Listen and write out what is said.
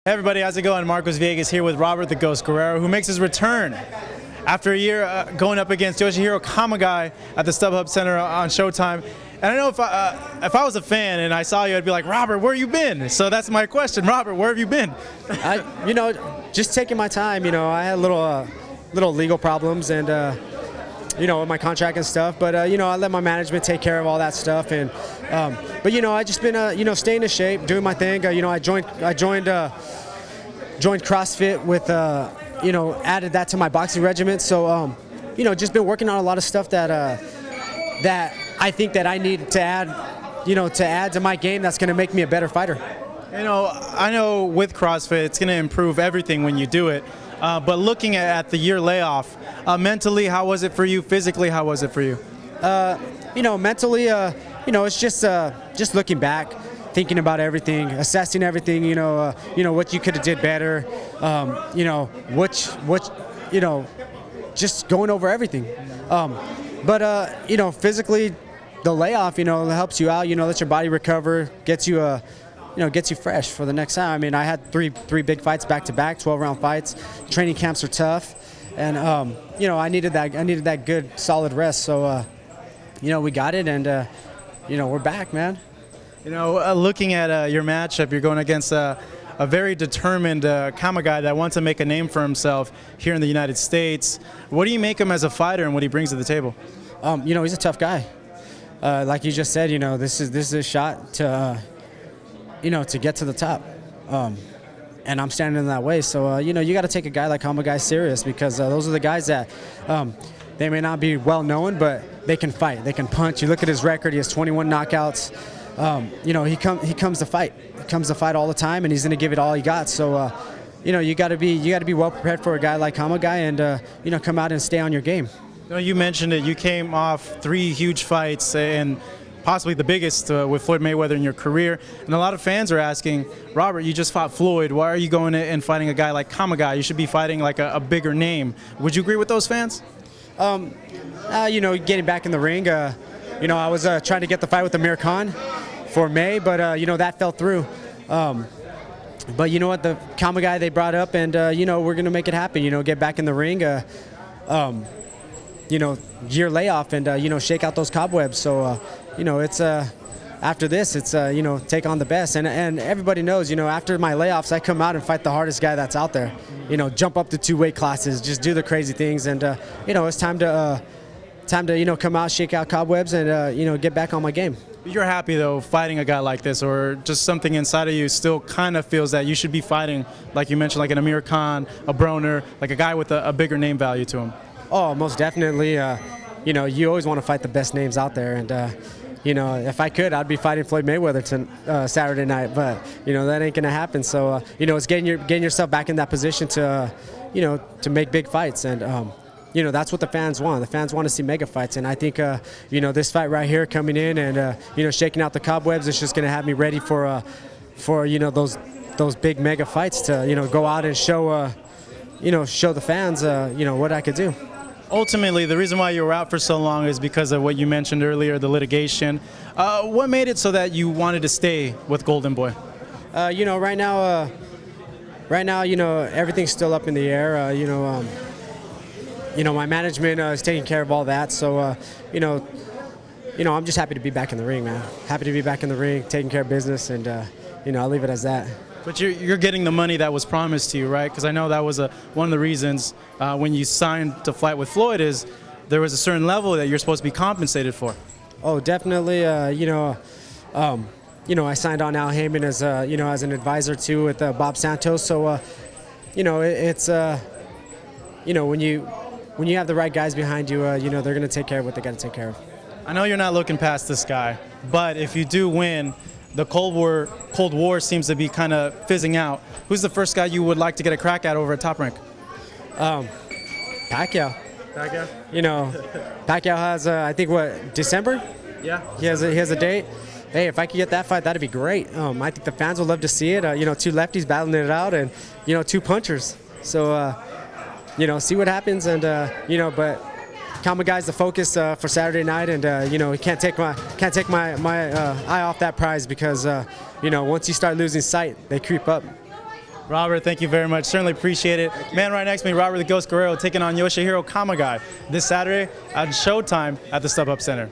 Hey everybody, how's it going? Marcos Villegas here with Robert the Ghost Guerrero, who makes his return after a year going up against Yoshihiro Kamegai at the StubHub Center on Showtime. And I know if I was a fan and I saw you, I'd be like, Robert, where you been? So that's my question. Robert, where have you been? Just taking my time. I had little legal problems and with my contract and stuff. But I let my management take care of all that stuff. And I just been staying in shape, doing my thing. I joined CrossFit with added that to my boxing regimen. So just been working on a lot of stuff that I think that I need to add to my game that's going to make me a better fighter. I know with CrossFit, it's going to improve everything when you do it. But looking at the year layoff, mentally, how was it for you? Physically, how was it for you? Mentally, it's just looking back, thinking about everything, assessing everything. What you could have did better. Just going over everything. Physically, the layoff, helps you out. Let your body recover, gets you fresh for the next time. I mean, I had three big fights back to back, 12-round fights. Training camps are tough, and I needed that good solid rest. So we got it, and we're back, man. Looking at your matchup, you're going against a very determined Kamegai that wants to make a name for himself here in the United States. What do you make him as a fighter and what he brings to the table? He's a tough guy. Like you just said, this is a shot to get to the top. And I'm standing in that way. So, you got to take a guy like Kamegai serious, because those are the guys that they may not be well known, but they can fight. They can punch. You look at his record. He has 21 knockouts. He comes to fight. He comes to fight all the time, and he's going to give it all he got. So, you got to be well prepared for a guy like Kamegai, and come out and stay on your game. You mentioned it. You came off 3 huge fights and possibly the biggest with Floyd Mayweather in your career. And a lot of fans are asking, Robert, you just fought Floyd. Why are you going and fighting a guy like Kamegai? You should be fighting like a bigger name. Would you agree with those fans? Getting back in the ring, I was trying to get the fight with Amir Khan for May, but, that fell through. But you know what, the Kamegai they brought up, and, we're going to make it happen, get back in the ring. Year layoff, and shake out those cobwebs. So it's after this, it's take on the best, and everybody knows, after my layoffs, I come out and fight the hardest guy that's out there. Jump up to 2 weight classes, just do the crazy things, and it's time to come out, shake out cobwebs, and get back on my game. You're happy though fighting a guy like this, or just something inside of you still kind of feels that you should be fighting, like you mentioned, like an Amir Khan, a Broner, like a guy with a bigger name value to him? Oh, most definitely. You always want to fight the best names out there, and if I could, I'd be fighting Floyd Mayweather Saturday night. But that ain't gonna happen. So it's getting yourself back in that position to to make big fights, and that's what the fans want. The fans want to see mega fights, and I think this fight right here coming in and shaking out the cobwebs is just gonna have me ready for those big mega fights to go out and show show the fans what I could do. Ultimately, the reason why you were out for so long is because of what you mentioned earlier, the litigation. What made it so that you wanted to stay with Golden Boy? Right now, everything's still up in the air. My management is taking care of all that. So, I'm just happy to be back in the ring, man. Happy to be back in the ring, taking care of business, and I'll leave it as that. But you're getting the money that was promised to you, right? Because I know that was one of the reasons when you signed to fight with Floyd is there was a certain level that you're supposed to be compensated for. Oh, definitely. I signed on Al Heyman as as an advisor too with Bob Santos. So it's when you have the right guys behind you, they're going to take care of what they got to take care of. I know you're not looking past this guy, but if you do win, the Cold War seems to be kind of fizzing out. Who's the first guy you would like to get a crack at over at Top Rank? Pacquiao. Pacquiao? Pacquiao has, I think, December? Yeah. He has a date. Hey, if I could get that fight, that'd be great. I think the fans would love to see it. 2 lefties battling it out, and 2 punchers. So, see what happens, and but Kamegai's the focus for Saturday night, and he can't take my eye off that prize, because once you start losing sight, they creep up. Robert, thank you very much. Certainly appreciate it. Man right next to me, Robert the Ghost Guerrero, taking on Yoshihiro Kamegai this Saturday on Showtime at the StubHub Center.